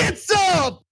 It's up!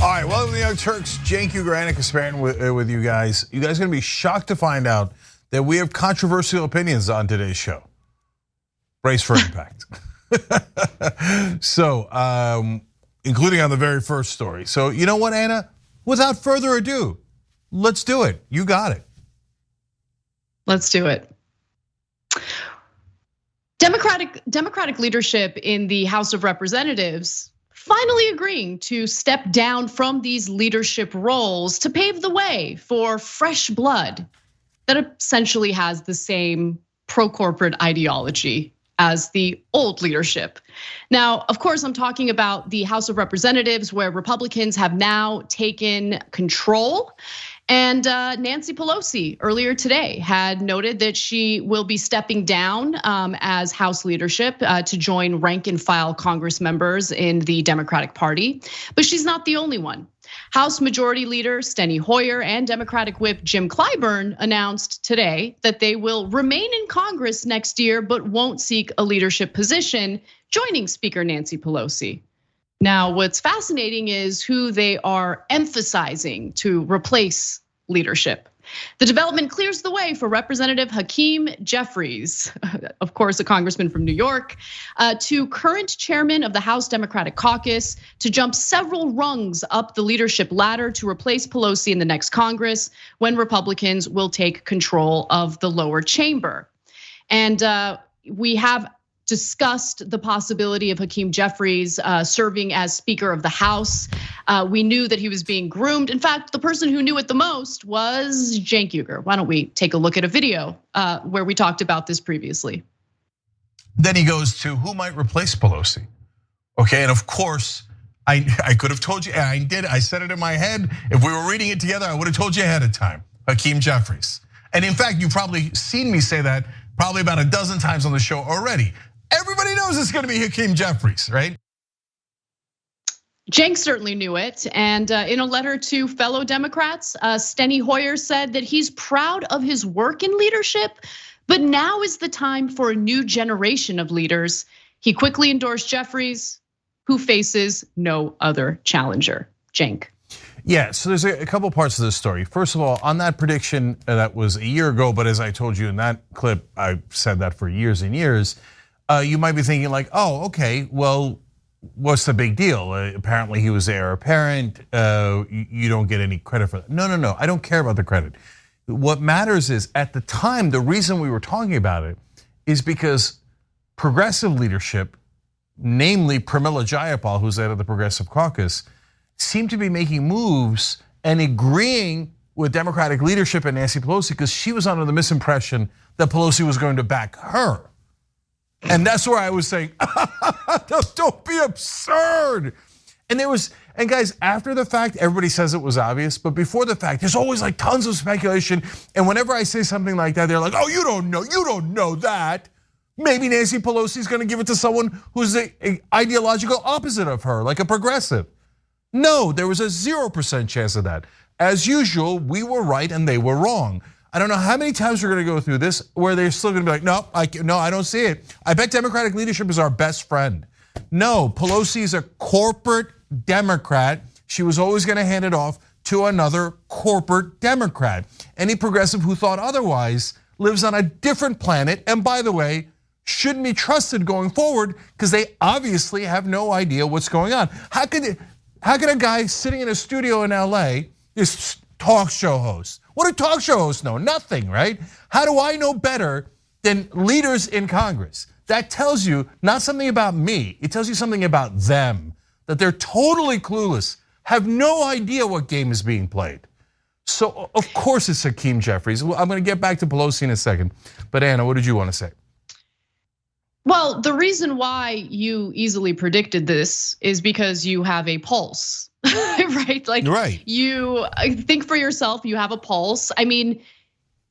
All right, welcome to the Young Turks. Cenk, Uygur, and Kasparian with you guys. You guys are gonna be shocked to find out that we have controversial opinions on today's show. Brace for impact. So, including on the very first story. So, you know what, Anna? Without further ado, let's do it. You got it. Let's do it. Democratic leadership in the House of Representatives finally agreeing to step down from these leadership roles to pave the way for fresh blood that essentially has the same pro-corporate ideology as the old leadership. Now, of course, I'm talking about the House of Representatives, where Republicans have now taken control. And Nancy Pelosi earlier today had noted that she will be stepping down as House leadership to join rank and file Congress members in the Democratic Party. But she's not the only one. House Majority Leader Steny Hoyer and Democratic Whip Jim Clyburn announced today that they will remain in Congress next year, but won't seek a leadership position, joining Speaker Nancy Pelosi. Now, what's fascinating is who they are emphasizing to replace leadership. The development clears the way for Representative Hakeem Jeffries, of course, a congressman from New York, to current chairman of the House Democratic Caucus, to jump several rungs up the leadership ladder to replace Pelosi in the next Congress when Republicans will take control of the lower chamber. And we have discussed the possibility of Hakeem Jeffries serving as Speaker of the House. We knew that he was being groomed. In fact, the person who knew it the most was Cenk Uygur. Why don't we take a look at a video where we talked about this previously. Then he goes to who might replace Pelosi. Okay, and of course, I could have told you, and I did, I said it in my head. If we were reading it together, I would have told you ahead of time, Hakeem Jeffries. And in fact, you've probably seen me say that probably about a dozen times on the show already. Everybody knows it's gonna be Hakeem Jeffries, right? Cenk certainly knew it, and in a letter to fellow Democrats, Steny Hoyer said that he's proud of his work in leadership, but now is the time for a new generation of leaders. He quickly endorsed Jeffries, who faces no other challenger. Cenk. Yeah, so there's a couple parts of this story. First of all, on that prediction that was a year ago, but as I told you in that clip, I've said that for years and years. You might be thinking like, oh, okay, well, what's the big deal? Apparently he was the heir apparent, you don't get any credit for that. No, I don't care about the credit. What matters is at the time, the reason we were talking about it is because progressive leadership, namely Pramila Jayapal, who's head of the Progressive Caucus, seemed to be making moves and agreeing with Democratic leadership and Nancy Pelosi because she was under the misimpression that Pelosi was going to back her. And that's where I was saying, don't be absurd. And guys, after the fact, everybody says it was obvious, but before the fact, there's always like tons of speculation. And whenever I say something like that, they're like, oh, you don't know that. Maybe Nancy Pelosi is gonna give it to someone who's the ideological opposite of her, like a progressive. No, there was a 0% chance of that. As usual, we were right and they were wrong. I don't know how many times we're gonna go through this where they're still gonna be like, no, I don't see it. I bet Democratic leadership is our best friend. No, Pelosi is a corporate Democrat. She was always gonna hand it off to another corporate Democrat. Any progressive who thought otherwise lives on a different planet, and by the way, shouldn't be trusted going forward because they obviously have no idea what's going on. How could a guy sitting in a studio in LA, this talk show host, what do talk show hosts know? Nothing, right? How do I know better than leaders in Congress? That tells you not something about me, it tells you something about them, that they're totally clueless, have no idea what game is being played. So of course it's Hakeem Jeffries. I'm gonna get back to Pelosi in a second, but Anna, what did you want to say? Well, the reason why you easily predicted this is because you have a pulse, right? Like, right. You think for yourself, you have a pulse. I mean,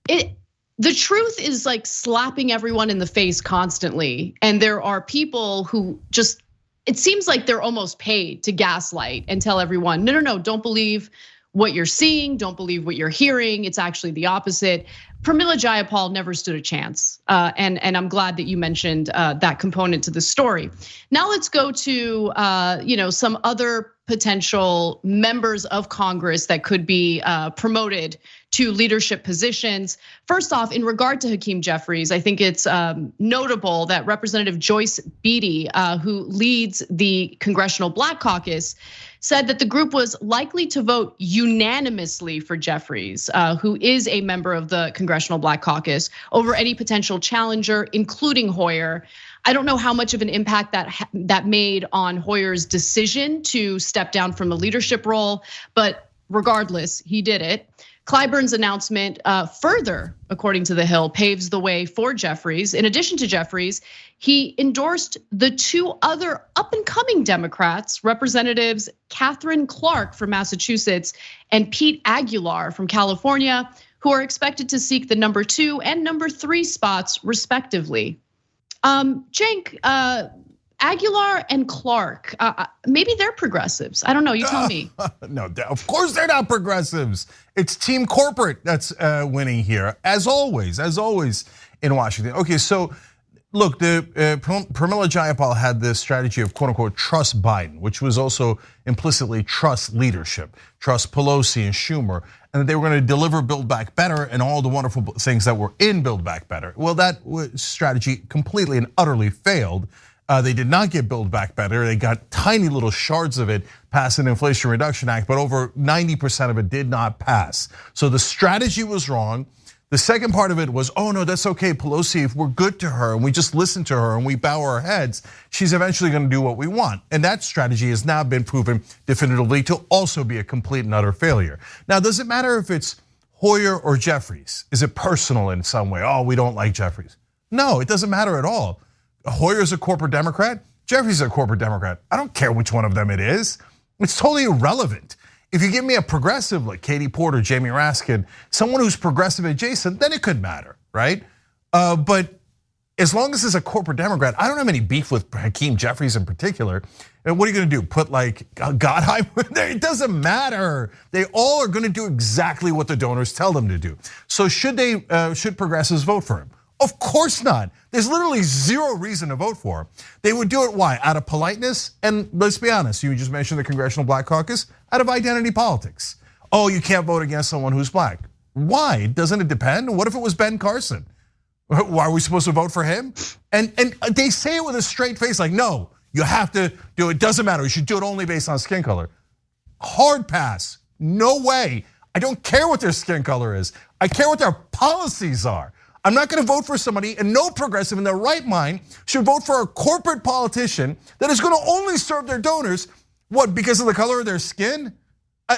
the truth is like slapping everyone in the face constantly. And there are people who just, it seems like they're almost paid to gaslight and tell everyone, no, don't believe what you're seeing, don't believe what you're hearing. It's actually the opposite. Pramila Jayapal never stood a chance. And I'm glad that you mentioned that component to the story. Now let's go to some other potential members of Congress that could be promoted to leadership positions. First off, in regard to Hakeem Jeffries, I think it's notable that Representative Joyce Beatty, who leads the Congressional Black Caucus, said that the group was likely to vote unanimously for Jeffries, who is a member of the Congressional Black Caucus, over any potential challenger, including Hoyer. I don't know how much of an impact that made on Hoyer's decision to step down from the leadership role, but regardless, he did it. Clyburn's announcement further, according to The Hill, paves the way for Jeffries. In addition to Jeffries, he endorsed the two other up and coming Democrats, Representatives Catherine Clark from Massachusetts and Pete Aguilar from California, who are expected to seek the number 2 and number 3 spots respectively. Cenk, Aguilar and Clark, maybe they're progressives. I don't know, you tell me. No, of course they're not progressives. It's team corporate that's winning here, as always in Washington. Okay, so look, the Pramila Jayapal had this strategy of quote unquote trust Biden, which was also implicitly trust leadership, trust Pelosi and Schumer, and that they were going to deliver Build Back Better and all the wonderful things that were in Build Back Better. Well, that strategy completely and utterly failed. They did not get Build Back Better. They got tiny little shards of it past an Inflation Reduction Act, but over 90% of it did not pass. So the strategy was wrong. The second part of it was, oh no, that's okay, Pelosi, if we're good to her and we just listen to her and we bow our heads, she's eventually gonna do what we want. And that strategy has now been proven definitively to also be a complete and utter failure. Now, does it matter if it's Hoyer or Jeffries? Is it personal in some way? Oh, we don't like Jeffries. No, it doesn't matter at all. Hoyer's a corporate Democrat, Jeffries is a corporate Democrat. I don't care which one of them it is. It's totally irrelevant. If you give me a progressive like Katie Porter, Jamie Raskin, someone who's progressive adjacent, then it could matter, right? But as long as it's a corporate Democrat, I don't have any beef with Hakeem Jeffries in particular. And what are you gonna do? Put like Gottheimer there? It doesn't matter. They all are gonna do exactly what the donors tell them to do. So should progressives vote for him? Of course not. There's literally zero reason to vote for him. They would do it, why? Out of politeness, and let's be honest, you just mentioned the Congressional Black Caucus, out of identity politics. Oh, you can't vote against someone who's black. Why? Doesn't it depend? What if it was Ben Carson? Why are we supposed to vote for him? And they say it with a straight face, like, no, you have to do it, doesn't matter, you should do it only based on skin color. Hard pass, no way. I don't care what their skin color is. I care what their policies are. I'm not gonna vote for somebody, and no progressive in their right mind should vote for a corporate politician that is gonna only serve their donors, what, because of the color of their skin?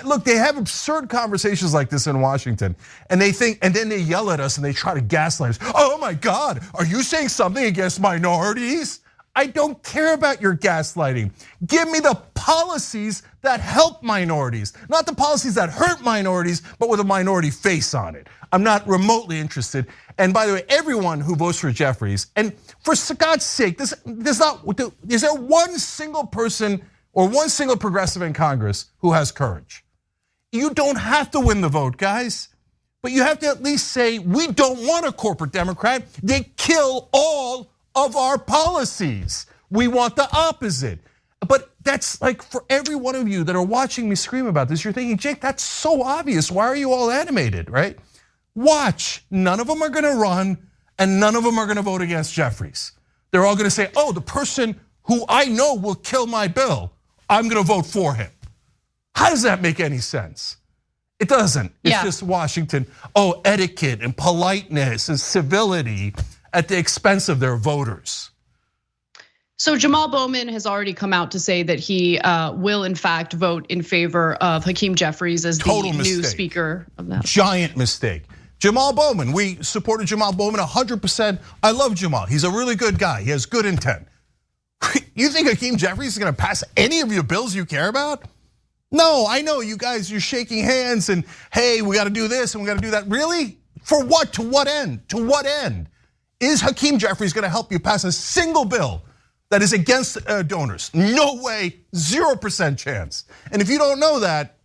Look, they have absurd conversations like this in Washington, and they think, and then they yell at us and they try to gaslight us. Oh my God, are you saying something against minorities? I don't care about your gaslighting. Give me the policies that help minorities, not the policies that hurt minorities, but with a minority face on it. I'm not remotely interested. And by the way, everyone who votes for Jeffries, and for God's sake, is there one single person or one single progressive in Congress who has courage? You don't have to win the vote, guys, but you have to at least say, we don't want a corporate Democrat. They kill all of our policies. We want the opposite. But that's like, for every one of you that are watching me scream about this, you're thinking, Jake, that's so obvious. Why are you all animated, right? Watch, none of them are gonna run and none of them are gonna vote against Jeffries. They're all gonna say, oh, the person who I know will kill my bill, I'm gonna vote for him. How does that make any sense? It doesn't. It's just Washington, oh, etiquette and politeness and civility at the expense of their voters. So Jamal Bowman has already come out to say that he will in fact vote in favor of Hakeem Jeffries as the new speaker of that. Giant mistake. Jamal Bowman, we supported Jamal Bowman 100%. I love Jamal. He's a really good guy. He has good intent. You think Hakeem Jeffries is going to pass any of your bills you care about? No, I know you guys, you're shaking hands and hey, we got to do this and we got to do that. Really? For what? To what end? To what end? Is Hakeem Jeffries going to help you pass a single bill that is against donors? No way, 0% chance. And if you don't know that,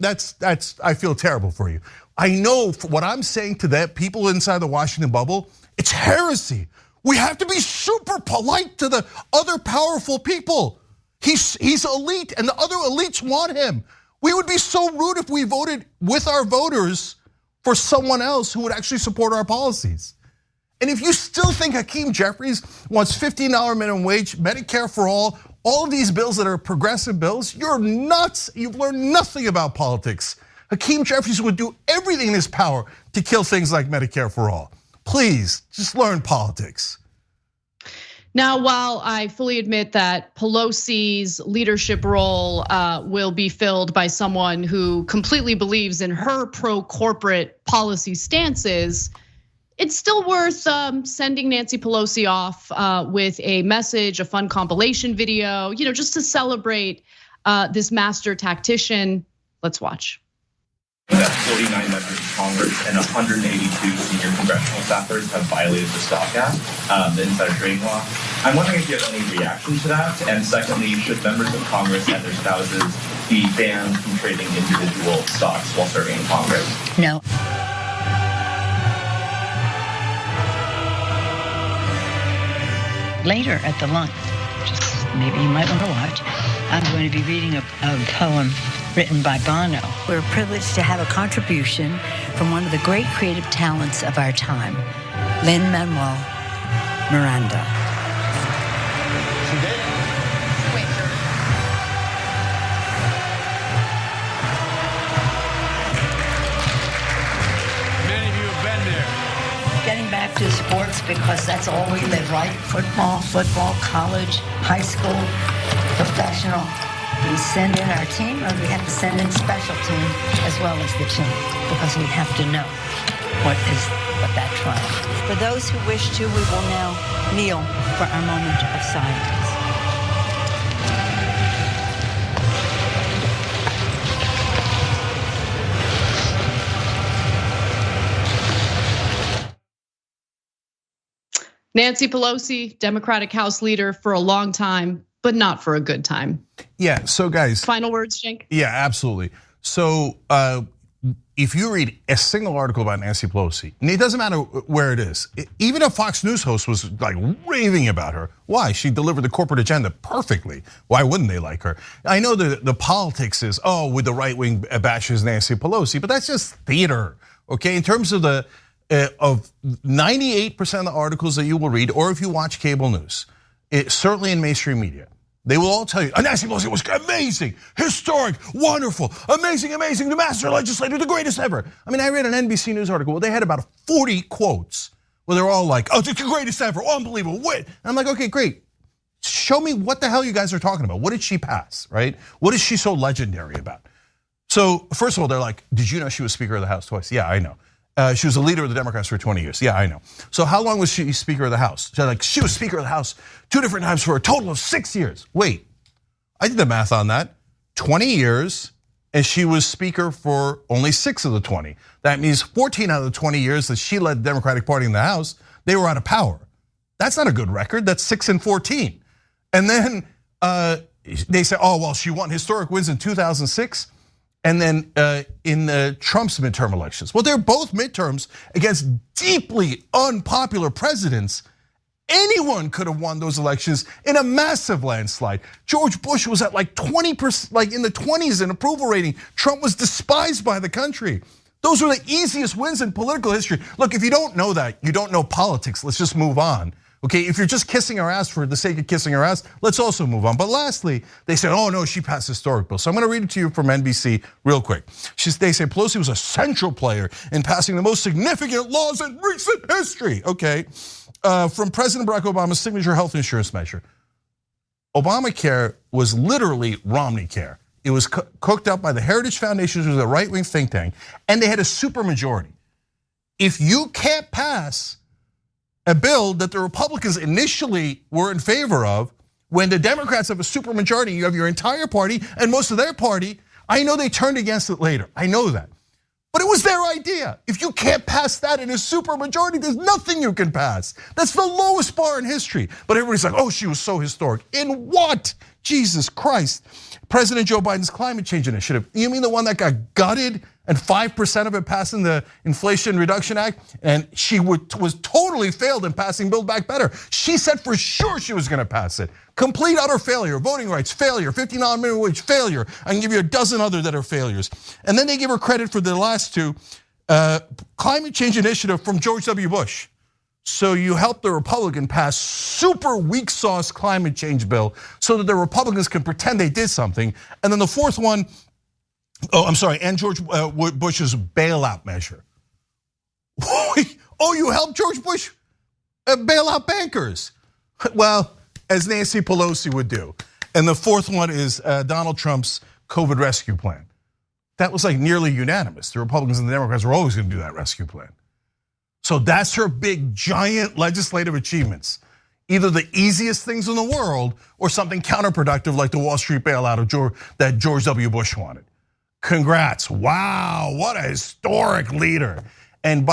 I feel terrible for you. I know what I'm saying to the people inside the Washington bubble, it's heresy. We have to be super polite to the other powerful people. He's elite and the other elites want him. We would be so rude if we voted with our voters for someone else who would actually support our policies. And if you still think Hakeem Jeffries wants $15 minimum wage, Medicare for all of these bills that are progressive bills, you're nuts. You've learned nothing about politics. Hakeem Jeffries would do everything in his power to kill things like Medicare for all. Please, just learn politics. Now, while I fully admit that Pelosi's leadership role will be filled by someone who completely believes in her pro-corporate policy stances, it's still worth sending Nancy Pelosi off with a message, a fun compilation video, just to celebrate this master tactician. Let's watch. That 49 members of Congress and 182 senior congressional staffers have violated the Stock Act, the insider trading law. I'm wondering if you have any reaction to that. And secondly, should members of Congress and their spouses be banned from trading individual stocks while serving in Congress? No. Later at the lunch, just maybe you might want to watch, I'm going to be reading a poem written by Bono. We're privileged to have a contribution from one of the great creative talents of our time, Lin-Manuel Miranda. Many of you have been there. Getting back to sports because that's all we live, right? Football, college, high school, professional. We send in our team, or we have to send in special team as well as the team, because we have to know what that trial. For those who wish to, we will now kneel for our moment of silence. Nancy Pelosi, Democratic House leader for a long time, but not for a good time. Yeah, so guys. Final words, Cenk? Yeah, absolutely. So if you read a single article about Nancy Pelosi, and it doesn't matter where it is, even a Fox News host was like raving about her. Why? She delivered the corporate agenda perfectly. Why wouldn't they like her? I know the politics is, with the right wing bashes Nancy Pelosi, but that's just theater, okay? In terms of of 98% of the articles that you will read, or if you watch cable news, certainly in mainstream media, they will all tell you, Nancy Pelosi was amazing, historic, wonderful, amazing, the master legislator, the greatest ever. I mean, I read an NBC News article where they had about 40 quotes where they're all like, it's the greatest ever, unbelievable, win. And I'm like, okay, great. Show me what the hell you guys are talking about. What did she pass, right? What is she so legendary about? So first of all, they're like, did you know she was Speaker of the House twice? Yeah, I know. She was a leader of the Democrats for 20 years. Yeah, I know. So how long was she Speaker of the House? She was Speaker of the House 2 different times for a total of 6 years. Wait, I did the math on that. 20 years, and she was Speaker for only 6 of the 20. That means 14 out of the 20 years that she led the Democratic Party in the House, they were out of power. That's not a good record. That's 6 and 14. And then they say, well, she won historic wins in 2006. And then in Trump's midterm elections. Well, they're both midterms against deeply unpopular presidents. Anyone could have won those elections in a massive landslide. George Bush was at like 20%, like in the 20s in approval rating. Trump was despised by the country. Those were the easiest wins in political history. Look, if you don't know that, you don't know politics. Let's just move on. Okay, if you're just kissing her ass for the sake of kissing her ass, let's also move on. But lastly, they said, no, she passed historic bills. So I'm gonna read it to you from NBC real quick. They say Pelosi was a central player in passing the most significant laws in recent history. Okay, from President Barack Obama's signature health insurance measure. Obamacare was literally Romney Care. It was cooked up by the Heritage Foundation, which was a right-wing think tank, and they had a supermajority. if you can't pass a bill that the Republicans initially were in favor of, when the Democrats have a supermajority, you have your entire party and most of their party, I know they turned against it later, I know that. But it was their idea. If you can't pass that in a supermajority, there's nothing you can pass. That's the lowest bar in history. But everybody's like, oh, she was so historic. In what? Jesus Christ. President Joe Biden's climate change initiative. You mean the one that got gutted and 5% of it passed in the Inflation Reduction Act? And she was totally failed in passing Build Back Better. She said for sure she was gonna pass it. Complete utter failure, voting rights, failure, $15 minimum wage, failure. I can give you a dozen other that are failures. And then they give her credit for the last two, climate change initiative from George W. Bush. So you helped the Republican pass super weak sauce climate change bill so that the Republicans can pretend they did something. And then the fourth one, and George Bush's bailout measure. Oh, you helped George Bush bail out bankers. Well, as Nancy Pelosi would do. And the fourth one is Donald Trump's COVID rescue plan. That was like nearly unanimous. The Republicans and the Democrats were always gonna do that rescue plan. So that's her big, giant legislative achievements. Either the easiest things in the world or something counterproductive like the Wall Street bailout that George W. Bush wanted. Congrats, wow, what a historic leader. And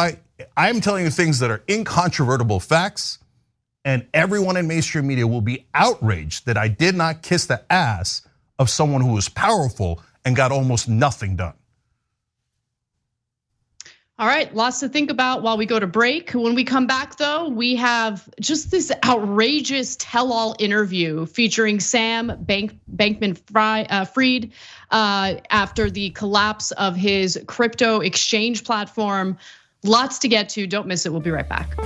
I'm telling you things that are incontrovertible facts, and everyone in mainstream media will be outraged that I did not kiss the ass of someone who was powerful and got almost nothing done. All right, lots to think about while we go to break. When we come back though, we have just this outrageous tell-all interview featuring Sam Bankman-Fried after the collapse of his crypto exchange platform. Lots to get to, don't miss it, we'll be right back.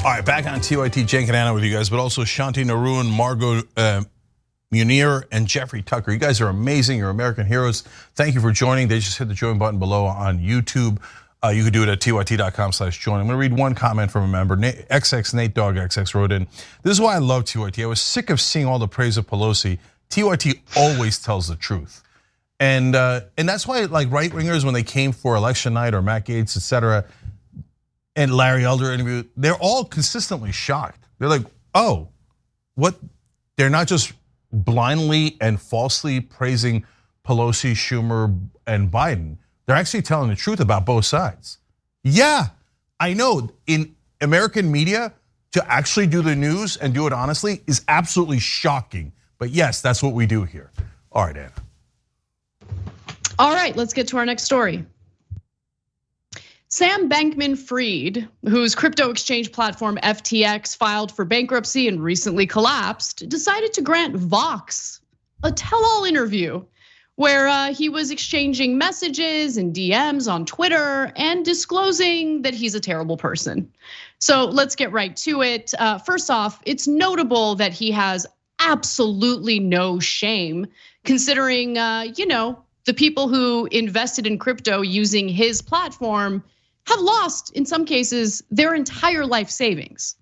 All right, back on TYT, Cenk and Anna with you guys, but also Shanti Naroon, Margot Munir, and Jeffrey Tucker. You guys are amazing, you're American heroes. Thank you for joining. They just hit the join button below on YouTube. You can do it at tyt.com/join. I'm gonna read one comment from a member. XX Nate Dog XX wrote in, this is why I love TYT. I was sick of seeing all the praise of Pelosi. TYT always tells the truth. And that's why like right-wingers, when they came for election night or Matt Gaetz, etc., and Larry Elder interview, they're all consistently shocked. They're like, oh, what? They're not just blindly and falsely praising Pelosi, Schumer, and Biden. They're actually telling the truth about both sides. Yeah, I know in American media to actually do the news and do it honestly is absolutely shocking. But yes, that's what we do here. All right, Anna. All right, let's get to our next story. Sam Bankman-Fried, whose crypto exchange platform FTX filed for bankruptcy and recently collapsed, decided to grant Vox a tell-all interview where he was exchanging messages and DMs on Twitter and disclosing that he's a terrible person. So let's get right to it. First off, it's notable that he has absolutely no shame considering, the people who invested in crypto using his platform have lost, in some cases, their entire life savings.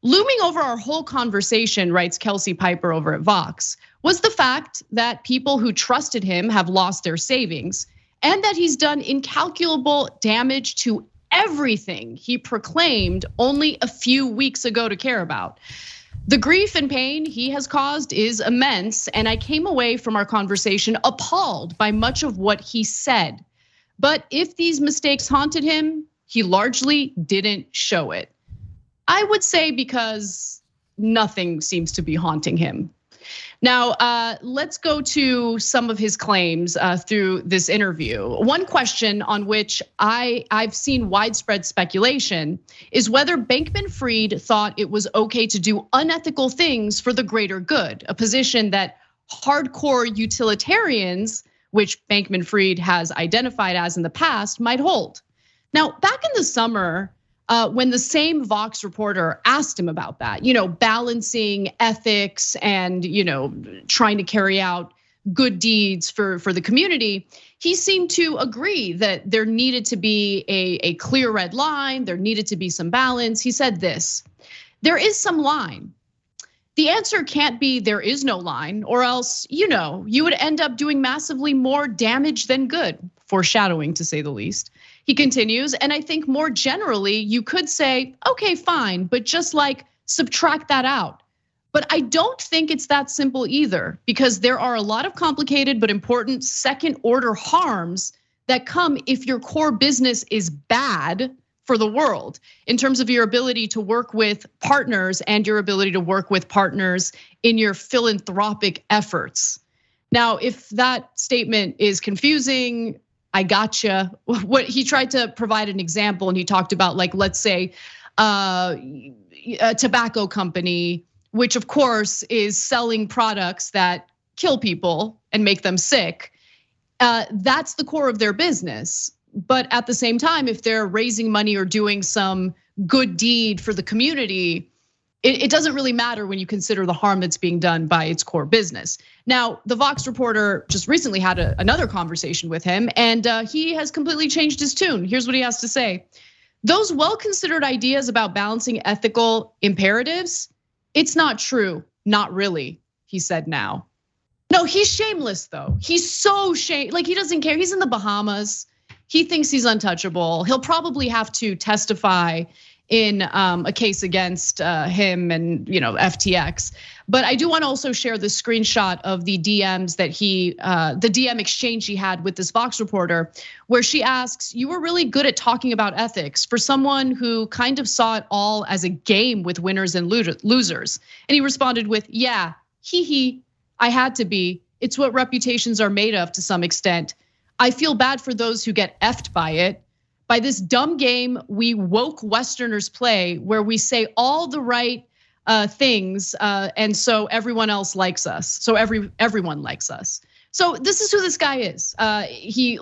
Looming over our whole conversation, writes Kelsey Piper over at Vox, was the fact that people who trusted him have lost their savings and that he's done incalculable damage to everything he proclaimed only a few weeks ago to care about. The grief and pain he has caused is immense, and I came away from our conversation appalled by much of what he said. But if these mistakes haunted him, he largely didn't show it. I would say because nothing seems to be haunting him. Now, let's go to some of his claims through this interview. One question on which I've seen widespread speculation is whether Bankman-Fried thought it was okay to do unethical things for the greater good, a position that hardcore utilitarians, which Bankman-Fried has identified as in the past, might hold. Now, back in the summer, when the same Vox reporter asked him about that, balancing ethics and trying to carry out good deeds for the community, he seemed to agree that there needed to be a clear red line, there needed to be some balance. He said this, there is some line. The answer can't be there is no line, or else, you would end up doing massively more damage than good, foreshadowing to say the least. He continues, and I think more generally, you could say, okay, fine, but just like subtract that out. But I don't think it's that simple either, because there are a lot of complicated but important second order harms that come if your core business is bad for the world in terms of your ability to work with partners and your ability to work with partners in your philanthropic efforts. Now, if that statement is confusing, I gotcha. What he tried to provide an example, and he talked about, like, let's say a tobacco company, which of course is selling products that kill people and make them sick. That's the core of their business. But at the same time, if they're raising money or doing some good deed for the community, it doesn't really matter when you consider the harm that's being done by its core business. Now, the Vox reporter just recently had another conversation with him, and he has completely changed his tune. Here's what he has to say. Those well-considered ideas about balancing ethical imperatives, it's not true, not really, he said now. No, he's shameless though. He's so like he doesn't care, he's in the Bahamas. He thinks he's untouchable. He'll probably have to testify in a case against him and FTX. But I do want to also share the screenshot of the DMs that the DM exchange he had with this Vox reporter, where she asks, "You were really good at talking about ethics for someone who kind of saw it all as a game with winners and losers." And he responded with, "Yeah, I had to be. It's what reputations are made of to some extent. I feel bad for those who get effed by it. By this dumb game we woke Westerners play, where we say all the right things, and so everyone else likes us. So everyone likes us." So this is who this guy is. He,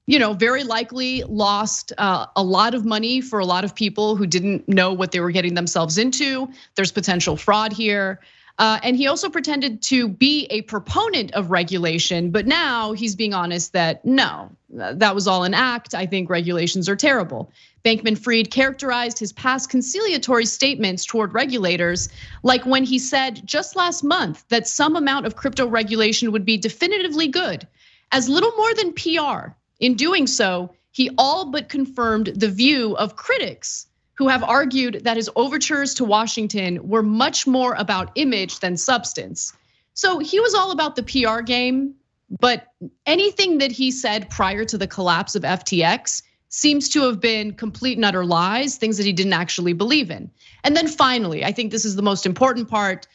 very likely lost a lot of money for a lot of people who didn't know what they were getting themselves into. There's potential fraud here. And he also pretended to be a proponent of regulation, but now he's being honest that no, that was all an act. I think regulations are terrible. Bankman-Fried characterized his past conciliatory statements toward regulators like when he said just last month that some amount of crypto regulation would be definitively good, as little more than PR. In doing so, he all but confirmed the view of critics who have argued that his overtures to Washington were much more about image than substance. So he was all about the PR game, but anything that he said prior to the collapse of FTX seems to have been complete and utter lies, things that he didn't actually believe in. And then finally, I think this is the most important part,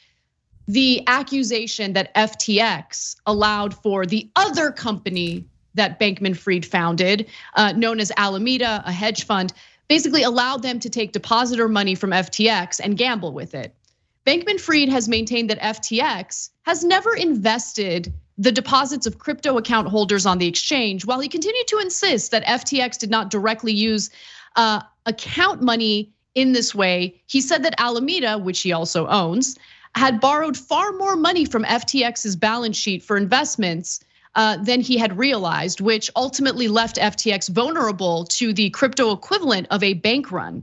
the accusation that FTX allowed for the other company that Bankman-Fried founded, known as Alameda, a hedge fund, basically allowed them to take depositor money from FTX and gamble with it. Bankman-Fried has maintained that FTX has never invested the deposits of crypto account holders on the exchange, while he continued to insist that FTX did not directly use account money in this way. He said that Alameda, which he also owns, had borrowed far more money from FTX's balance sheet for investments than he had realized, which ultimately left FTX vulnerable to the crypto equivalent of a bank run.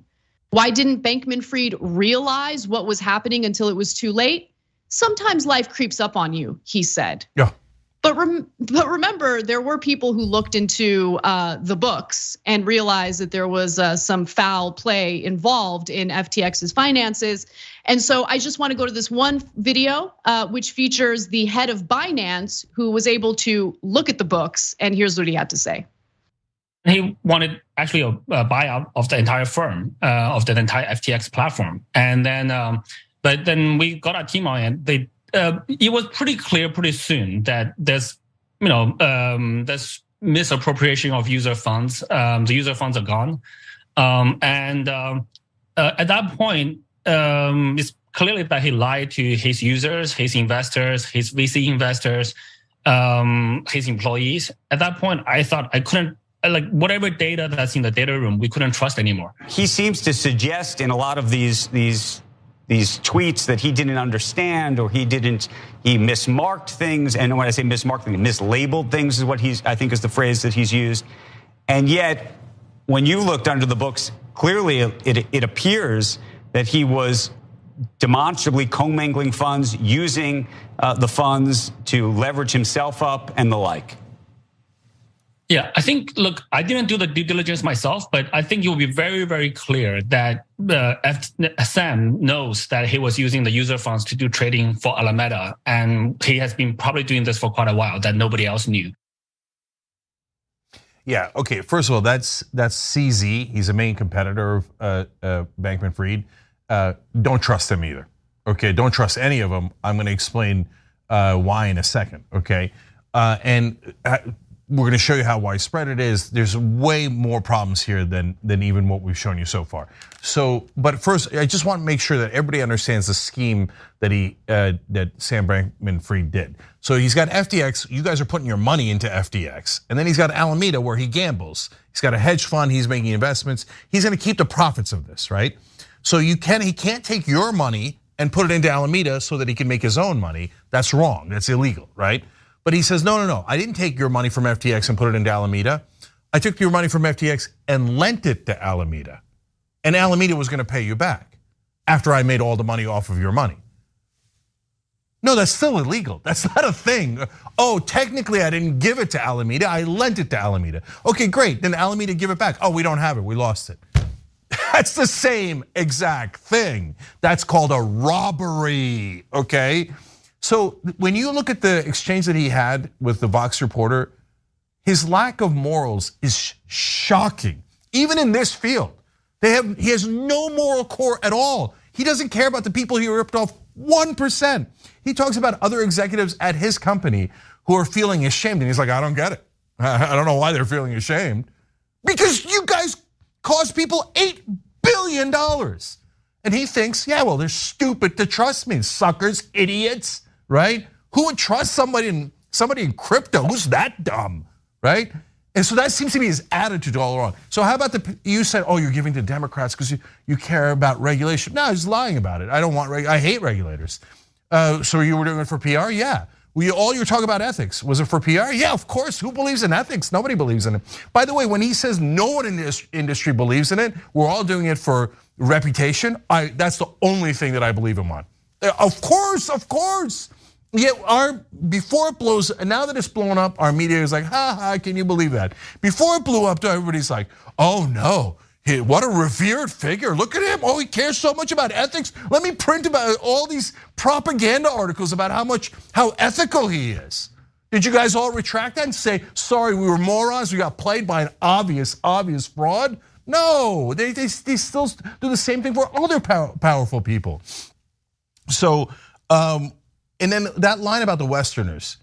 Why didn't Bankman-Fried realize what was happening until it was too late? Sometimes life creeps up on you, he said. Yeah. But remember, there were people who looked into the books and realized that there was some foul play involved in FTX's finances. And so I just want to go to this one video, which features the head of Binance, who was able to look at the books, and here's what he had to say. He wanted actually a buyout of the entire firm, of the entire FTX platform. And then, but then we got our team on it. It was pretty clear pretty soon that there's, there's misappropriation of user funds. The user funds are gone. And at that point, it's clearly that he lied to his users, his investors, his VC investors, his employees. At that point, I thought I couldn't, like whatever data that's in the data room, we couldn't trust anymore. He seems to suggest in a lot of these tweets that he didn't understand, or he mismarked things. And when I say mismarked things, mislabeled things is what I think is the phrase that he's used. And yet, when you looked under the books, clearly it appears that he was demonstrably commingling funds, using the funds to leverage himself up and the like. Yeah, I think, look, I didn't do the due diligence myself, but I think it will be very, very clear that Sam knows that he was using the user funds to do trading for Alameda, and he has been probably doing this for quite a while that nobody else knew. Yeah, okay, first of all, that's CZ. He's a main competitor of Bankman-Fried. Don't trust him either, okay? Don't trust any of them. I'm gonna explain why in a second, okay? We're going to show you how widespread it is. There's way more problems here than even what we've shown you so far. So, but first, I just want to make sure that everybody understands the scheme that that Sam Bankman-Fried did. So he's got FTX. You guys are putting your money into FTX, and then he's got Alameda where he gambles. He's got a hedge fund. He's making investments. He's going to keep the profits of this, right? So he can't take your money and put it into Alameda so that he can make his own money. That's wrong. That's illegal, right? But he says, no, I didn't take your money from FTX and put it into Alameda. I took your money from FTX and lent it to Alameda. And Alameda was gonna pay you back after I made all the money off of your money. No, that's still illegal. That's not a thing. Oh, technically I didn't give it to Alameda, I lent it to Alameda. Okay, great, then Alameda give it back. Oh, we don't have it, we lost it. That's the same exact thing. That's called a robbery, okay? So when you look at the exchange that he had with the Vox reporter, his lack of morals is shocking. Even in this field, he has no moral core at all. He doesn't care about the people he ripped off 1%. He talks about other executives at his company who are feeling ashamed, and he's like, I don't get it. I don't know why they're feeling ashamed. Because you guys cost people $8 billion. And he thinks, yeah, well, they're stupid to trust me, suckers, idiots. Right? Who would trust somebody in crypto? Who's that dumb, right? And so that seems to be his attitude all along. So how about you said, oh, you're giving to Democrats because you care about regulation. No, he's lying about it. I hate regulators. So you were doing it for PR? Yeah. All you're talking about ethics. Was it for PR? Yeah, of course. Who believes in ethics? Nobody believes in it. By the way, when he says no one in this industry believes in it, we're all doing it for reputation. That's the only thing that I believe him on. Of course. Yeah, before it blows, now that it's blown up, our media is like, ha, can you believe that? Before it blew up, everybody's like, oh no, what a revered figure. Look at him, oh, he cares so much about ethics. Let me print about all these propaganda articles about how ethical he is. Did you guys all retract that and say, sorry, we were morons, we got played by an obvious fraud? No, they still do the same thing for other powerful people. So, and then that line about the Westerners,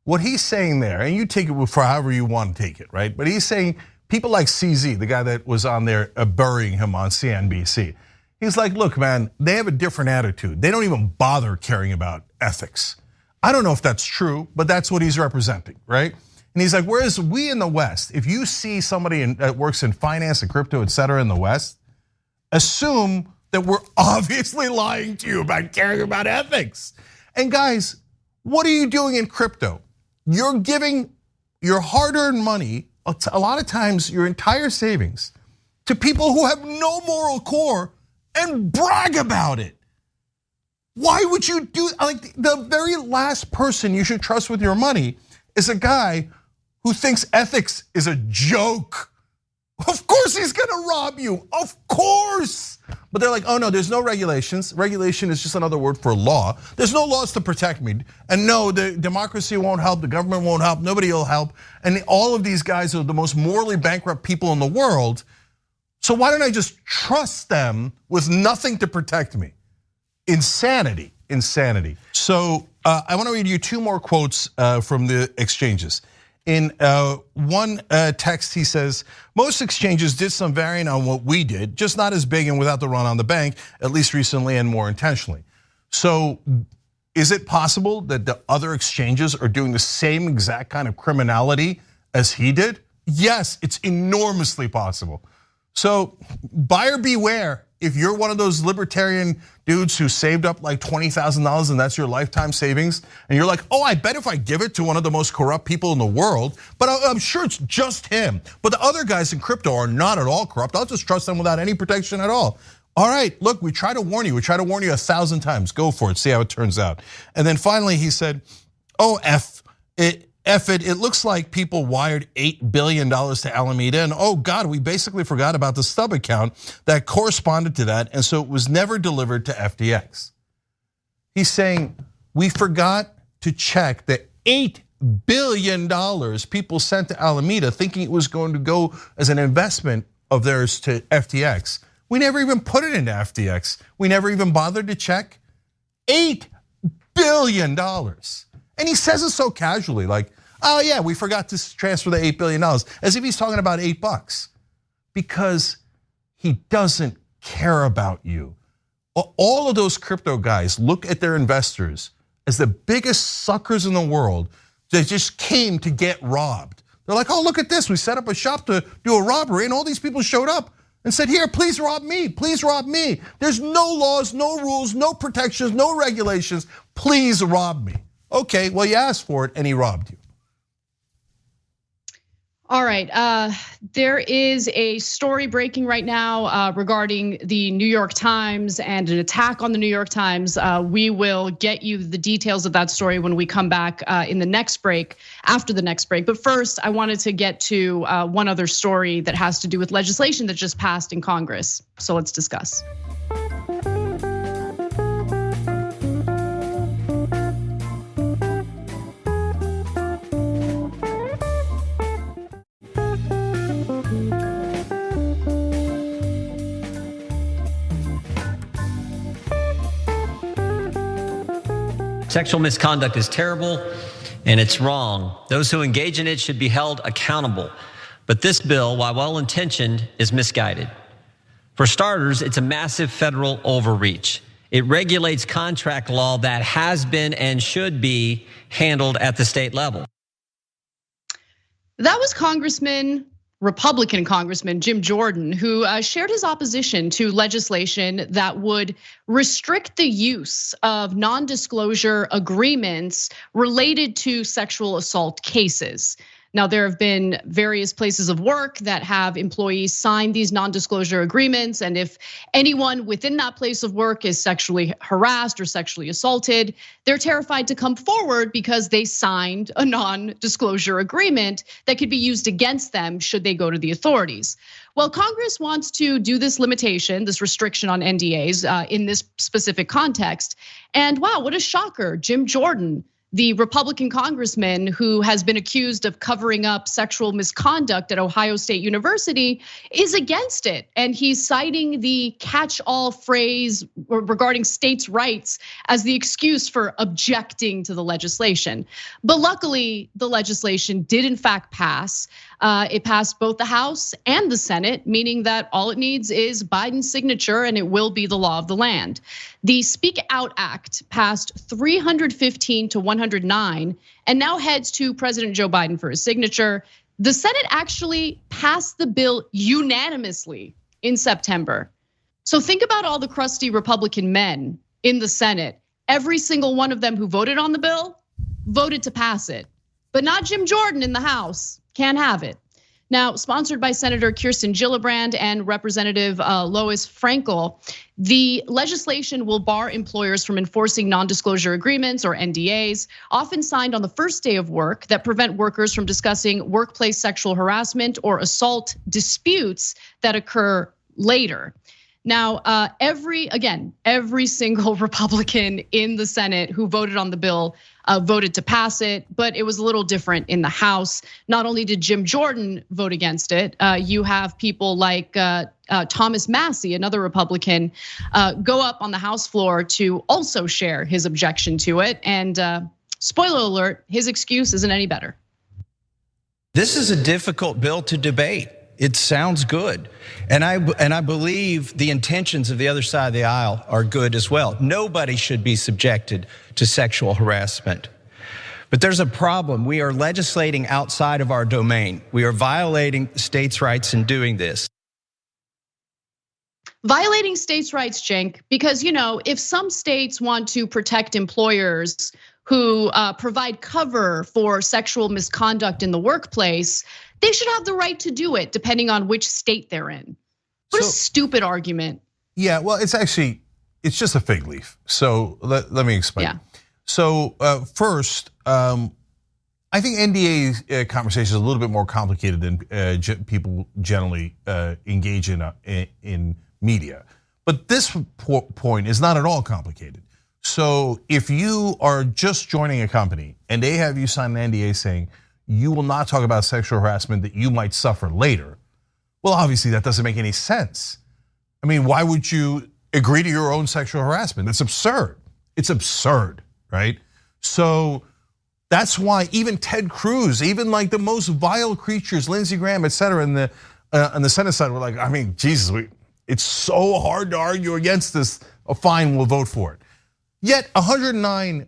what he's saying there, and you take it for however you want to take it, right? But he's saying people like CZ, the guy that was on there burying him on CNBC, he's like, look, man, they have a different attitude. They don't even bother caring about ethics. I don't know if that's true, but that's what he's representing, right? And he's like, whereas we in the West, if you see somebody that works in finance and crypto, et cetera, in the West, assume that we're obviously lying to you about caring about ethics. And guys, what are you doing in crypto? You're giving your hard-earned money, a lot of times your entire savings, to people who have no moral core and brag about it. Why would you do, like the very last person you should trust with your money is a guy who thinks ethics is a joke. Of course he's gonna rob you, of course. But they're like, oh no, there's no regulations. Regulation is just another word for law. There's no laws to protect me. And no, the democracy won't help, the government won't help, nobody will help. And all of these guys are the most morally bankrupt people in the world. So why don't I just trust them with nothing to protect me? Insanity. So I wanna read you two more quotes from the exchanges. In one text, he says, most exchanges did some varying on what we did, just not as big and without the run on the bank, at least recently and more intentionally. So is it possible that the other exchanges are doing the same exact kind of criminality as he did? Yes, it's enormously possible. So buyer beware, if you're one of those libertarian dudes who saved up like $20,000 and that's your lifetime savings, and you're like, oh, I bet if I give it to one of the most corrupt people in the world, but I'm sure it's just him. But the other guys in crypto are not at all corrupt. I'll just trust them without any protection at all. All right, look, we try to warn you. We try to warn you 1,000 times. Go for it, see how it turns out. And then finally he said, oh, it looks like people wired $8 billion to Alameda, and oh God, we basically forgot about the stub account that corresponded to that, and so it was never delivered to FTX. He's saying, we forgot to check the $8 billion people sent to Alameda thinking it was going to go as an investment of theirs to FTX. We never even put it into FTX. We never even bothered to check. $8 billion. And he says it so casually, like, oh yeah, we forgot to transfer the $8 billion, as if he's talking about $8. Because he doesn't care about you. All of those crypto guys look at their investors as the biggest suckers in the world that just came to get robbed. They're like, oh, look at this, we set up a shop to do a robbery, and all these people showed up and said, here, please rob me, please rob me. There's no laws, no rules, no protections, no regulations, please rob me. Okay, well, you asked for it and he robbed you. All right, there is a story breaking right now regarding the New York Times and an attack on the New York Times. We will get you the details of that story when we come back in the next break, after the next break. But first, I wanted to get to one other story that has to do with legislation that just passed in Congress. So let's discuss. Sexual misconduct is terrible and it's wrong. Those who engage in it should be held accountable. But this bill, while well-intentioned, is misguided. For starters, it's a massive federal overreach. It regulates contract law that has been and should be handled at the state level. That was Republican Congressman Jim Jordan, who shared his opposition to legislation that would restrict the use of non-disclosure agreements related to sexual assault cases. Now, there have been various places of work that have employees sign these non-disclosure agreements, and if anyone within that place of work is sexually harassed or sexually assaulted, they're terrified to come forward because they signed a non-disclosure agreement that could be used against them should they go to the authorities. Well, Congress wants to do this limitation, this restriction on NDAs in this specific context. And wow, what a shocker, Jim Jordan, the Republican congressman who has been accused of covering up sexual misconduct at Ohio State University, is against it. And he's citing the catch-all phrase regarding states' rights as the excuse for objecting to the legislation. But luckily, the legislation did in fact pass. It passed both the House and the Senate, meaning that all it needs is Biden's signature and it will be the law of the land. The Speak Out Act passed 315 to 109 and now heads to President Joe Biden for his signature. The Senate actually passed the bill unanimously in September. So think about all the crusty Republican men in the Senate. Every single one of them who voted on the bill voted to pass it, but not Jim Jordan in the House. Can't have it. Now, sponsored by Senator Kirsten Gillibrand and Representative Lois Frankel, the legislation will bar employers from enforcing non-disclosure agreements or NDAs, often signed on the first day of work, that prevent workers from discussing workplace sexual harassment or assault disputes that occur later. Now, every single Republican in the Senate who voted on the bill voted to pass it, but it was a little different in the House. Not only did Jim Jordan vote against it, you have people like Thomas Massie, another Republican, go up on the House floor to also share his objection to it. And spoiler alert, his excuse isn't any better. This is a difficult bill to debate. It sounds good. And I believe the intentions of the other side of the aisle are good as well. Nobody should be subjected to sexual harassment. But there's a problem. We are legislating outside of our domain. We are violating states' rights in doing this. Violating states' rights, Cenk, because if some states want to protect employers who provide cover for sexual misconduct in the workplace, they should have the right to do it, depending on which state they're in. What a stupid argument. Yeah, well, it's just a fig leaf. So let me explain. Yeah. So first, I think NDA conversation is a little bit more complicated than people generally engage in media. But this point is not at all complicated. So if you are just joining a company and they have you sign an NDA saying you will not talk about sexual harassment that you might suffer later, well, obviously that doesn't make any sense. I mean, why would you agree to your own sexual harassment? It's absurd. It's absurd, right? So that's why even Ted Cruz, even like the most vile creatures, Lindsey Graham, et cetera, on the Senate side were like, I mean, Jesus, it's so hard to argue against this. Fine, we'll vote for it. Yet 109,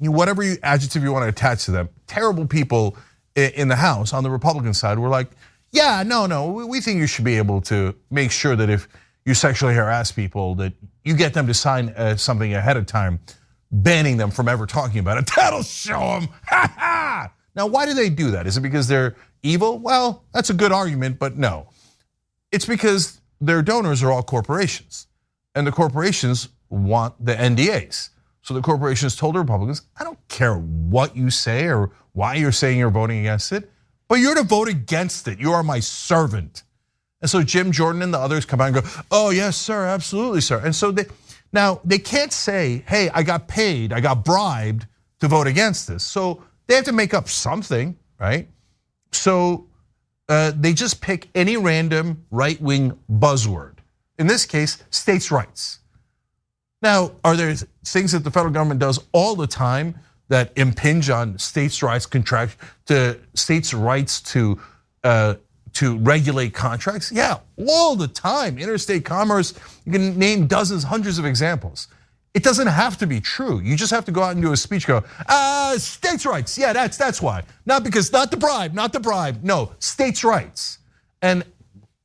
whatever adjective you want to attach to them, terrible people in the House on the Republican side were like, yeah, no, we think you should be able to make sure that if you sexually harass people, that you get them to sign something ahead of time, banning them from ever talking about it. That'll show them. Ha ha! Now, why do they do that? Is it because they're evil? Well, that's a good argument, but no. It's because their donors are all corporations, and the corporations want the NDAs. So the corporations told the Republicans, I don't care what you say or why you're saying you're voting against it, but you're to vote against it. You are my servant. And so Jim Jordan and the others come out and go, oh yes, sir, absolutely, sir. And so they can't say, hey, I got paid, I got bribed to vote against this. So they have to make up something, right? So they just pick any random right-wing buzzword. In this case, states' rights. Now, are there things that the federal government does all the time that impinge on states' rights states' rights to regulate contracts? Yeah, all the time. Interstate commerce, you can name dozens, hundreds of examples. It doesn't have to be true. You just have to go out and do a speech, go, states' rights, yeah, that's why. Not the bribe, no, states' rights. And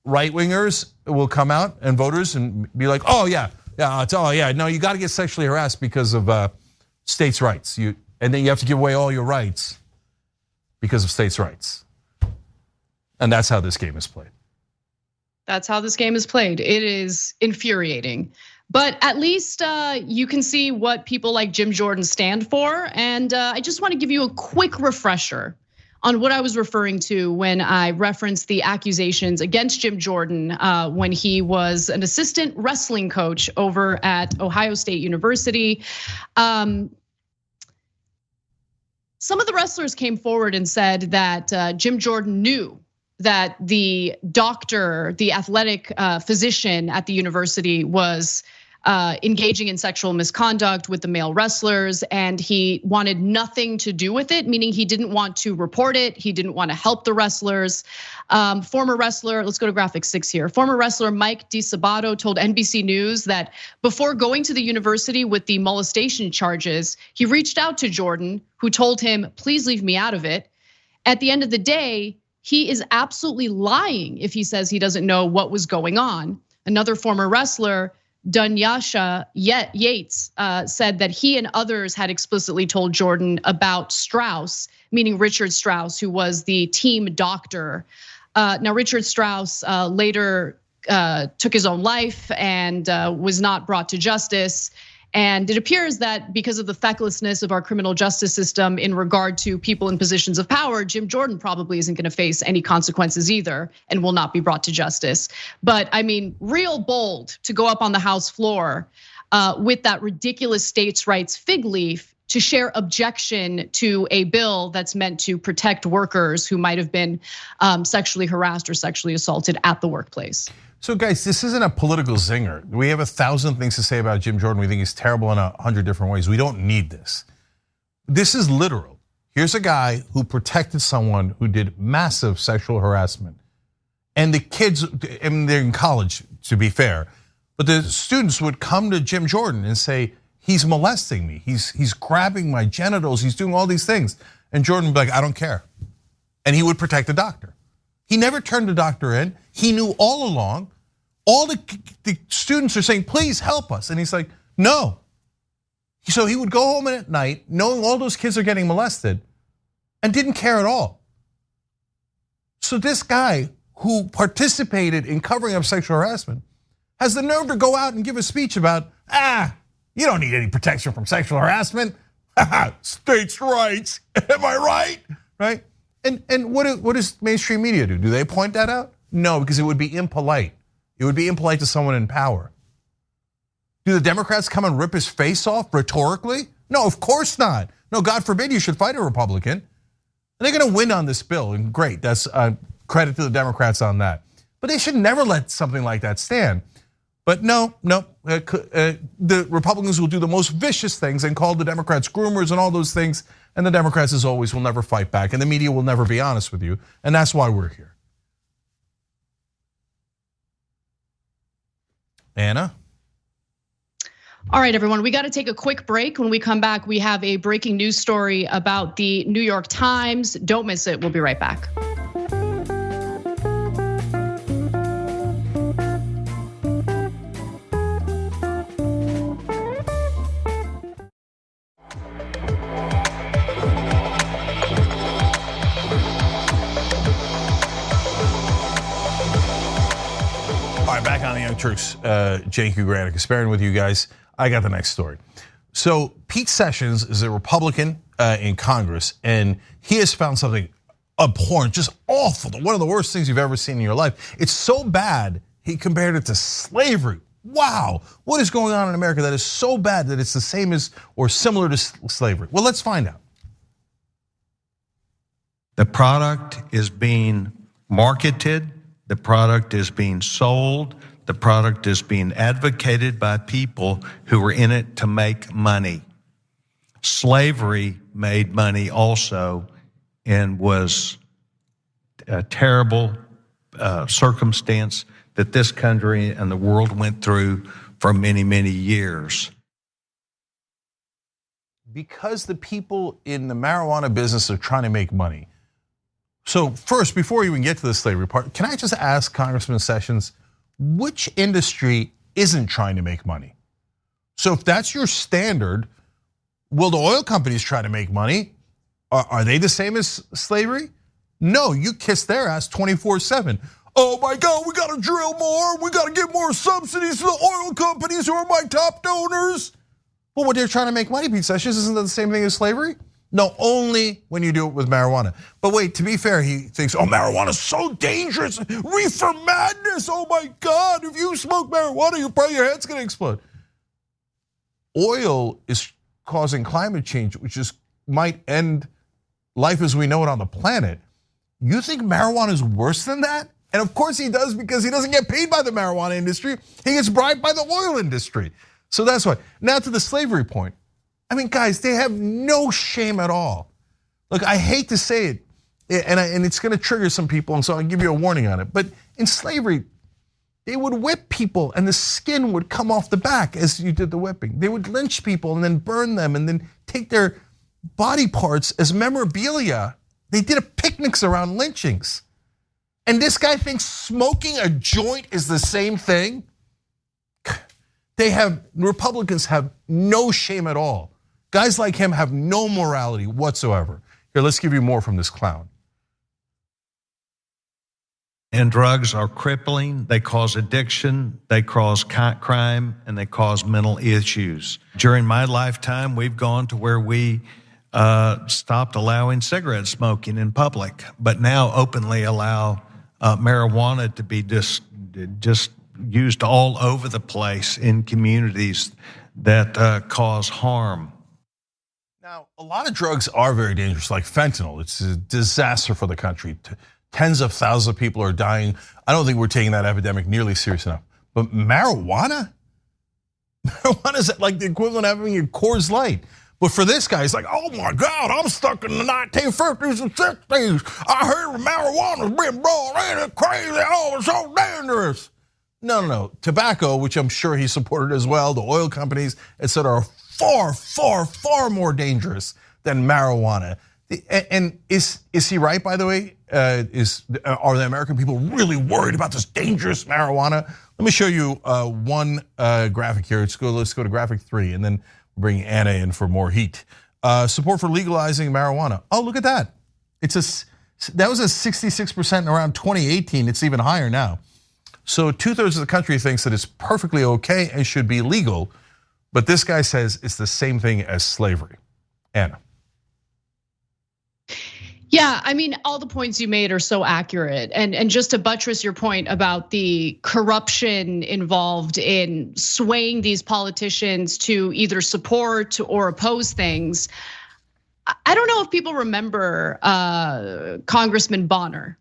right-wingers will come out and voters and be like, oh yeah, no, you gotta get sexually harassed because of states' rights. And then you have to give away all your rights because of states' rights. And that's how this game is played. That's how this game is played. It is infuriating. But at least you can see what people like Jim Jordan stand for. And I just want to give you a quick refresher on what I was referring to when I referenced the accusations against Jim Jordan when he was an assistant wrestling coach over at Ohio State University. Some of the wrestlers came forward and said that Jim Jordan knew that the doctor, the athletic physician at the university was engaging in sexual misconduct with the male wrestlers, and he wanted nothing to do with it, meaning he didn't want to report it, he didn't want to help the wrestlers. Former wrestler, let's go to graphic 6 here. Former wrestler Mike DiSabato told NBC News that before going to the university with the molestation charges, he reached out to Jordan, who told him, please leave me out of it. At the end of the day, he is absolutely lying if he says he doesn't know what was going on. Another former wrestler, Dunyasha Yates, said that he and others had explicitly told Jordan about Strauss, meaning Richard Strauss, who was the team doctor. Now, Richard Strauss later took his own life and was not brought to justice. And it appears that because of the fecklessness of our criminal justice system in regard to people in positions of power, Jim Jordan probably isn't gonna face any consequences either and will not be brought to justice. But I mean, real bold to go up on the House floor with that ridiculous states' rights fig leaf to share objection to a bill that's meant to protect workers who might have been sexually harassed or sexually assaulted at the workplace. So guys, this isn't a political zinger. We have 1,000 things to say about Jim Jordan. We think he's terrible in 100 different ways. We don't need this. This is literal. Here's a guy who protected someone who did massive sexual harassment. And the kids, I mean, they're in college, to be fair, but the students would come to Jim Jordan and say, he's molesting me, he's grabbing my genitals, he's doing all these things. And Jordan would be like, I don't care. And he would protect the doctor. He never turned the doctor in. He knew all along. all the students are saying, please help us. And he's like, no. So he would go home at night knowing all those kids are getting molested and didn't care at all. So this guy who participated in covering up sexual harassment has the nerve to go out and give a speech about, you don't need any protection from sexual harassment. States' rights, am I right? Right? And what does mainstream media do? Do they point that out? No, because it would be impolite. It would be impolite to someone in power. Do the Democrats come and rip his face off rhetorically? No, of course not. No, God forbid you should fight a Republican. And they're gonna win on this bill, and great, that's credit to the Democrats on that. But they should never let something like that stand. But no, the Republicans will do the most vicious things and call the Democrats groomers and all those things, and the Democrats, as always, will never fight back, and the media will never be honest with you, and that's why we're here. Anna? All right, everyone, we got to take a quick break. When we come back, we have a breaking news story about the New York Times. Don't miss it. We'll be right back. All right, back on the Young Turks, Cenk, Uygur, and Kasparian with you guys. I got the next story. So Pete Sessions is a Republican in Congress, and he has found something abhorrent, just awful, one of the worst things you've ever seen in your life. It's so bad, he compared it to slavery. Wow, what is going on in America that is so bad that it's the same as or similar to slavery? Well, let's find out. The product is being marketed, the product is being sold, the product is being advocated by people who are in it to make money. Slavery made money also and was a terrible circumstance that this country and the world went through for many, many years. Because the people in the marijuana business are trying to make money. So first, before we even get to the slavery part, can I just ask Congressman Sessions, which industry isn't trying to make money? So if that's your standard, will the oil companies try to make money? Are they the same as slavery? No, you kiss their ass 24/7. Oh my God, we gotta drill more, we gotta give more subsidies to the oil companies who are my top donors. Well, what they're trying to make money, Pete Sessions, isn't that the same thing as slavery? No, only when you do it with marijuana. But wait, to be fair, he thinks, marijuana's so dangerous, reefer madness, oh my God, if you smoke marijuana, your head's gonna explode. Oil is causing climate change, which might end life as we know it on the planet. You think marijuana is worse than that? And of course he does, because he doesn't get paid by the marijuana industry, he gets bribed by the oil industry. So that's why. Now to the slavery point. I mean, guys, they have no shame at all. Look, I hate to say it, and it's gonna trigger some people, and so I'll give you a warning on it. But in slavery, they would whip people and the skin would come off the back as you did the whipping. They would lynch people and then burn them and then take their body parts as memorabilia. They did picnics around lynchings. And this guy thinks smoking a joint is the same thing? Republicans have no shame at all. Guys like him have no morality whatsoever. Here, let's give you more from this clown. And drugs are crippling, they cause addiction, they cause crime, and they cause mental issues. During my lifetime, we've gone to where we stopped allowing cigarette smoking in public, but now openly allow marijuana to be just used all over the place in communities that cause harm. Now, a lot of drugs are very dangerous, like fentanyl. It's a disaster for the country. Tens of thousands of people are dying. I don't think we're taking that epidemic nearly serious enough. But marijuana? Marijuana is like the equivalent of having a Coors Light. But for this guy, he's like, oh my God, I'm stuck in the 1950s and 60s. I heard marijuana's been brought in, it's crazy, oh, it's so dangerous. No. Tobacco, which I'm sure he supported as well, the oil companies, et cetera, are far, far, far more dangerous than marijuana. And is he right, by the way? Are the American people really worried about this dangerous marijuana? Let me show you one graphic here. Let's go to graphic 3, and then bring Anna in for more heat. Support for legalizing marijuana. Oh, look at that. That was a 66% in around 2018. It's even higher now. So 2/3 of the country thinks that it's perfectly okay and should be legal. But this guy says it's the same thing as slavery. Anna. Yeah, I mean, all the points you made are so accurate. And just to buttress your point about the corruption involved in swaying these politicians to either support or oppose things, I don't know if people remember Congressman Bonner,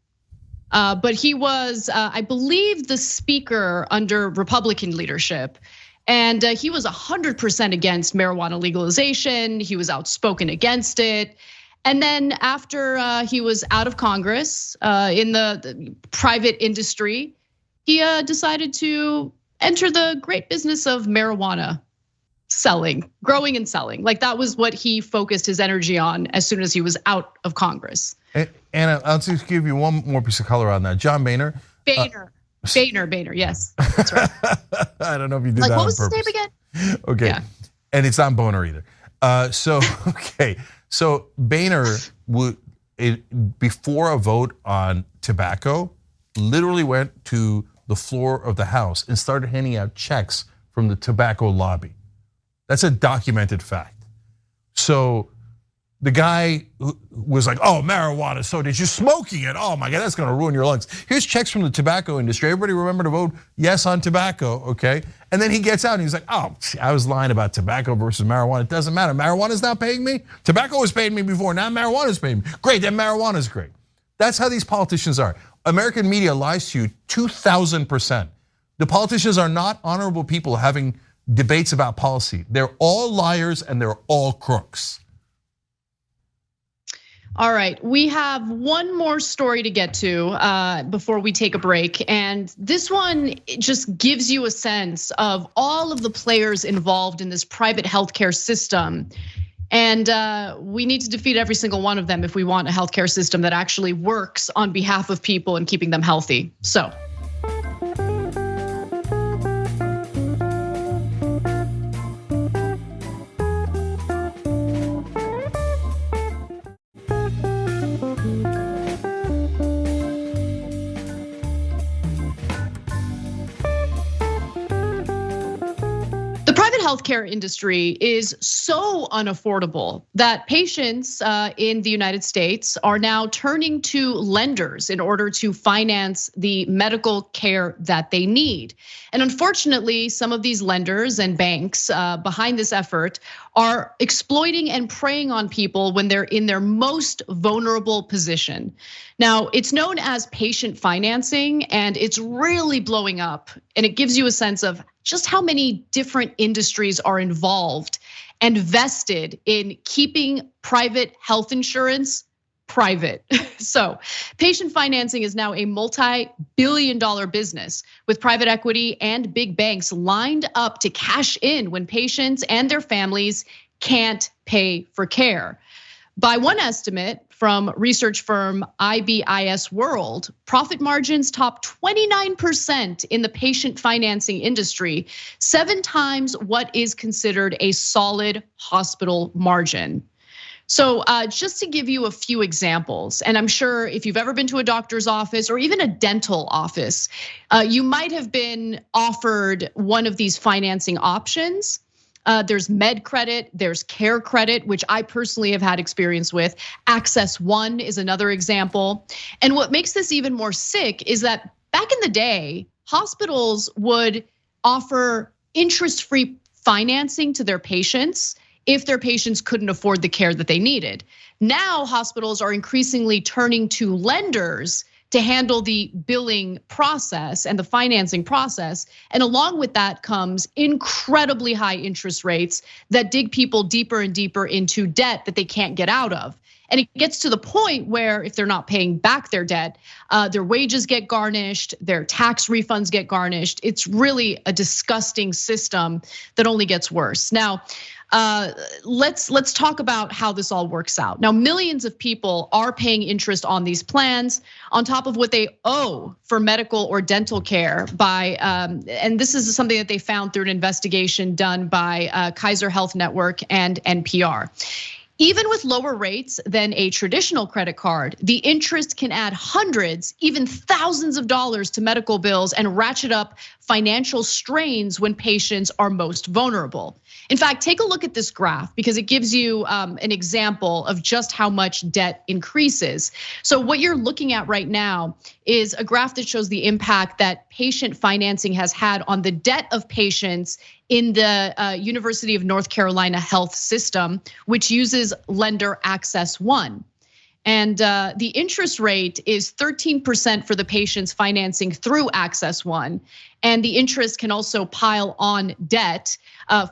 but he was, I believe, the speaker under Republican leadership. And he was 100% against marijuana legalization. He was outspoken against it. And then after he was out of Congress in the private industry, he decided to enter the great business of marijuana selling, growing and selling. Like that was what he focused his energy on as soon as he was out of Congress. Anna, I'll just give you one more piece of color on that. John Boehner. Boehner, yes, that's right. I don't know if you did like, that what was on his purpose. name again? Okay, Yeah. And it's not Boehner either. So Boehner would, before a vote on tobacco, literally went to the floor of the House and started handing out checks from the tobacco lobby. That's a documented fact. So the guy was like, oh, marijuana, so did you smoking it? Oh my God, that's gonna ruin your lungs. Here's checks from the tobacco industry. Everybody remember to vote yes on tobacco, okay? And then he gets out and he's like, oh, I was lying about tobacco versus marijuana. It doesn't matter, marijuana's not paying me. Tobacco was paying me before, now marijuana's paying me. Great, then marijuana's great. That's how these politicians are. American media lies to you 2,000%. The politicians are not honorable people having debates about policy. They're all liars and they're all crooks. All right, we have one more story to get to before we take a break. And this one just gives you a sense of all of the players involved in this private healthcare system. And we need to defeat every single one of them if we want a healthcare system that actually works on behalf of people and keeping them healthy. So. Healthcare industry is so unaffordable that patients in the United States are now turning to lenders in order to finance the medical care that they need. And unfortunately, some of these lenders and banks behind this effort are exploiting and preying on people when they're in their most vulnerable position. Now, it's known as patient financing, and it's really blowing up. And it gives you a sense of just how many different industries are involved and vested in keeping private health insurance private. So patient financing is now a multi-billion-dollar business with private equity and big banks lined up to cash in when patients and their families can't pay for care. By one estimate from research firm IBIS World, profit margins top 29% in the patient financing industry, 7 times what is considered a solid hospital margin. So just to give you a few examples, and I'm sure if you've ever been to a doctor's office or even a dental office, you might have been offered one of these financing options. There's med credit, there's care credit, which I personally have had experience with. Access One is another example. And what makes this even more sick is that back in the day, hospitals would offer interest-free financing to their patients if their patients couldn't afford the care that they needed. Now, hospitals are increasingly turning to lenders to handle the billing process and the financing process. And along with that comes incredibly high interest rates that dig people deeper and deeper into debt that they can't get out of. And it gets to the point where if they're not paying back their debt, their wages get garnished, their tax refunds get garnished. It's really a disgusting system that only gets worse. Now, Let's talk about how this all works out. Now, millions of people are paying interest on these plans on top of what they owe for medical or dental care by, and this is something that they found through an investigation done by Kaiser Health Network and NPR. Even with lower rates than a traditional credit card, the interest can add hundreds, even thousands of dollars to medical bills and ratchet up financial strains when patients are most vulnerable. In fact, take a look at this graph because it gives you an example of just how much debt increases. So what you're looking at right now is a graph that shows the impact that patient financing has had on the debt of patients in the University of North Carolina health system, which uses lender Access One. And the interest rate is 13% for the patient's financing through Access One. And the interest can also pile on debt.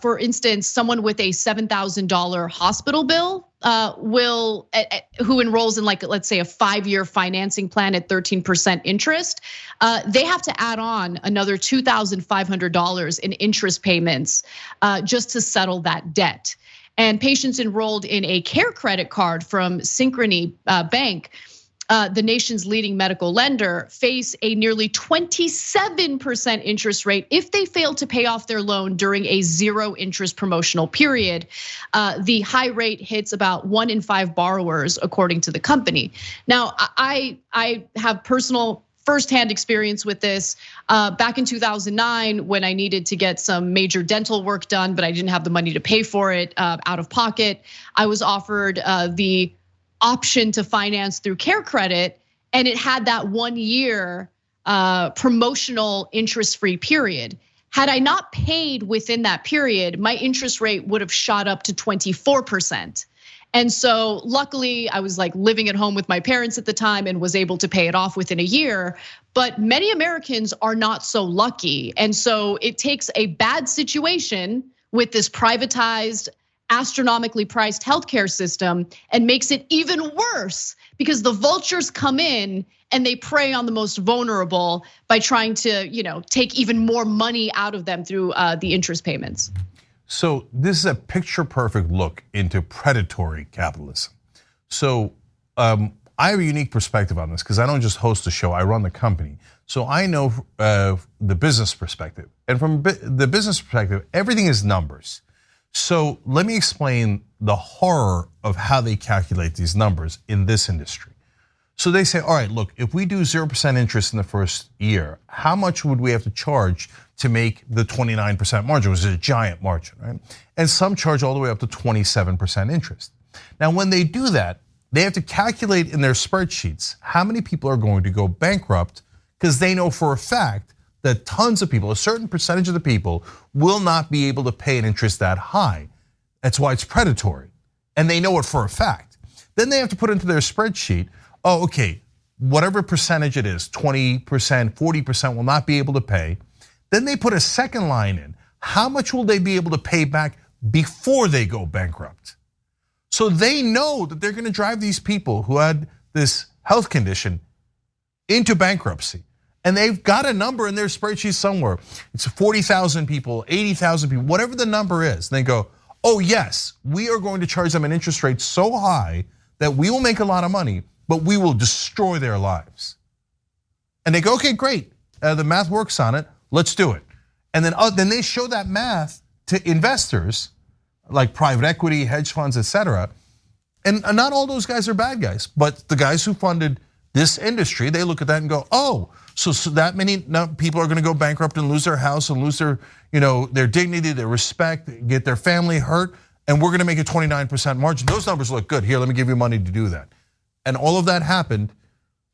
For instance, someone with a $7,000 hospital bill who enrolls in, like, let's say a 5-year financing plan at 13% interest, they have to add on another $2,500 in interest payments just to settle that debt. And patients enrolled in a care credit card from Synchrony Bank, the nation's leading medical lender, face a nearly 27% interest rate if they fail to pay off their loan during a 0 interest promotional period. The high rate hits about 1 in 5 borrowers, according to the company. Now, I have personal firsthand experience with this. Back in 2009, when I needed to get some major dental work done, but I didn't have the money to pay for it out of pocket, I was offered the option to finance through Care Credit, and it had that 1 year promotional interest-free period. Had I not paid within that period, my interest rate would have shot up to 24%. And so luckily I was like living at home with my parents at the time and was able to pay it off within a year. But many Americans are not so lucky. And so it takes a bad situation with this privatized, astronomically priced healthcare system and makes it even worse because the vultures come in and they prey on the most vulnerable by trying to, take even more money out of them through the interest payments. So this is a picture perfect look into predatory capitalism. So I have a unique perspective on this because I don't just host a show, I run the company. So I know the business perspective. And from the business perspective, everything is numbers. So let me explain the horror of how they calculate these numbers in this industry. So they say, all right, look, if we do 0% interest in the first year, how much would we have to charge to make the 29% margin, which is a giant margin, right? And some charge all the way up to 27% interest. Now, when they do that, they have to calculate in their spreadsheets how many people are going to go bankrupt because they know for a fact that tons of people, a certain percentage of the people, will not be able to pay an interest that high. That's why it's predatory. And they know it for a fact. Then they have to put into their spreadsheet, oh, okay, whatever percentage it is, 20%, 40% will not be able to pay. Then they put a second line in. How much will they be able to pay back before they go bankrupt? So they know that they're gonna drive these people who had this health condition into bankruptcy. And they've got a number in their spreadsheet somewhere. It's 40,000 people, 80,000 people, whatever the number is. And they go, oh yes, we are going to charge them an interest rate so high that we will make a lot of money, but we will destroy their lives. And they go, okay, great, the math works on it, let's do it. And then they show that math to investors like private equity, hedge funds, etc. And not all those guys are bad guys, but the guys who funded this industry, they look at that and go, oh, so that many people are gonna go bankrupt and lose their house and lose their dignity, their respect, get their family hurt, and we're gonna make a 29% margin. Those numbers look good. Here, let me give you money to do that. And all of that happened.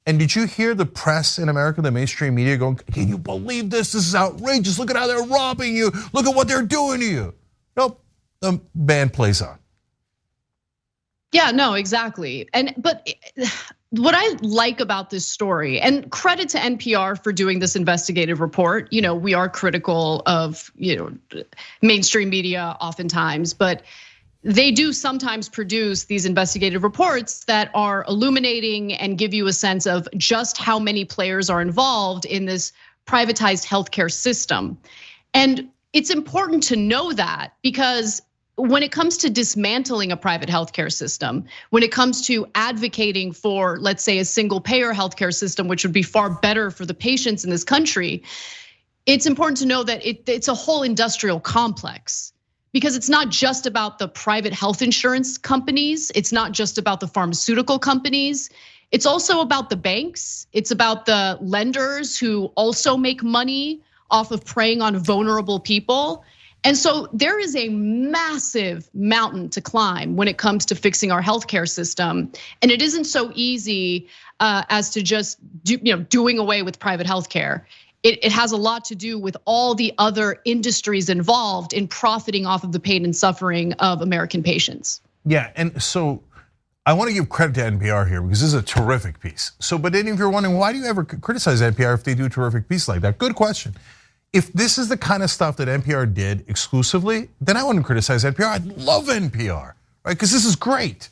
And did you hear the press in America, the mainstream media going, can you believe this? This is outrageous. Look at how they're robbing you. Look at what they're doing to you. Nope, the band plays on. Yeah, no, exactly. But what I like about this story, and credit to NPR for doing this investigative report. We are critical of mainstream media oftentimes, but they do sometimes produce these investigative reports that are illuminating and give you a sense of just how many players are involved in this privatized healthcare system. And it's important to know that because when it comes to dismantling a private healthcare system, when it comes to advocating for, let's say, a single payer healthcare system, which would be far better for the patients in this country, it's important to know that it's a whole industrial complex. Because it's not just about the private health insurance companies, it's not just about the pharmaceutical companies, it's also about the banks, it's about the lenders who also make money off of preying on vulnerable people. And so there is a massive mountain to climb when it comes to fixing our healthcare system. And it isn't so easy as to just doing away with private healthcare. It has a lot to do with all the other industries involved in profiting off of the pain and suffering of American patients. Yeah, and so I want to give credit to NPR here because this is a terrific piece. So, but then if you're wondering, why do you ever criticize NPR if they do a terrific piece like that? Good question. If this is the kind of stuff that NPR did exclusively, then I wouldn't criticize NPR. I'd love NPR, right? Because this is great.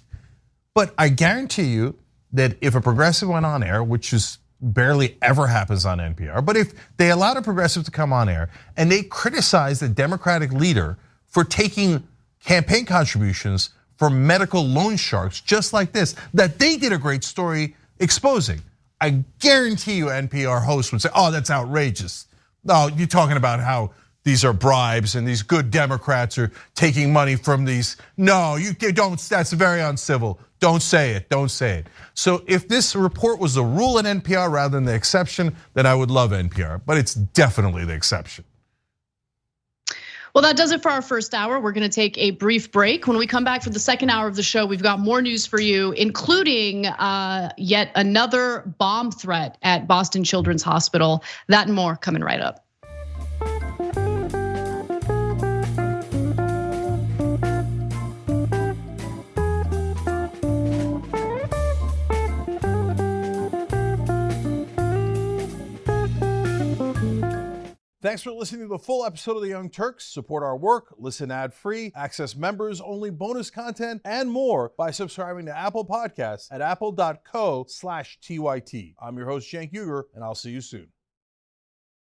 But I guarantee you that if a progressive went on air, which is barely ever happens on NPR, but if they allowed a progressive to come on air and they criticized the Democratic leader for taking campaign contributions from medical loan sharks just like this, that they did a great story exposing, I guarantee you NPR hosts would say, oh, that's outrageous. No, you're talking about how these are bribes and these good Democrats are taking money from these. No, you don't, that's very uncivil. Don't say it, don't say it. So if this report was the rule in NPR rather than the exception, then I would love NPR, but it's definitely the exception. Well, that does it for our first hour. We're gonna take a brief break. When we come back for the second hour of the show, we've got more news for you, including yet another bomb threat at Boston Children's Hospital. That and more coming right up. Thanks for listening to the full episode of The Young Turks. Support our work, listen ad-free, access members-only bonus content, and more by subscribing to Apple Podcasts at apple.co/TYT. I'm your host, Cenk, and I'll see you soon.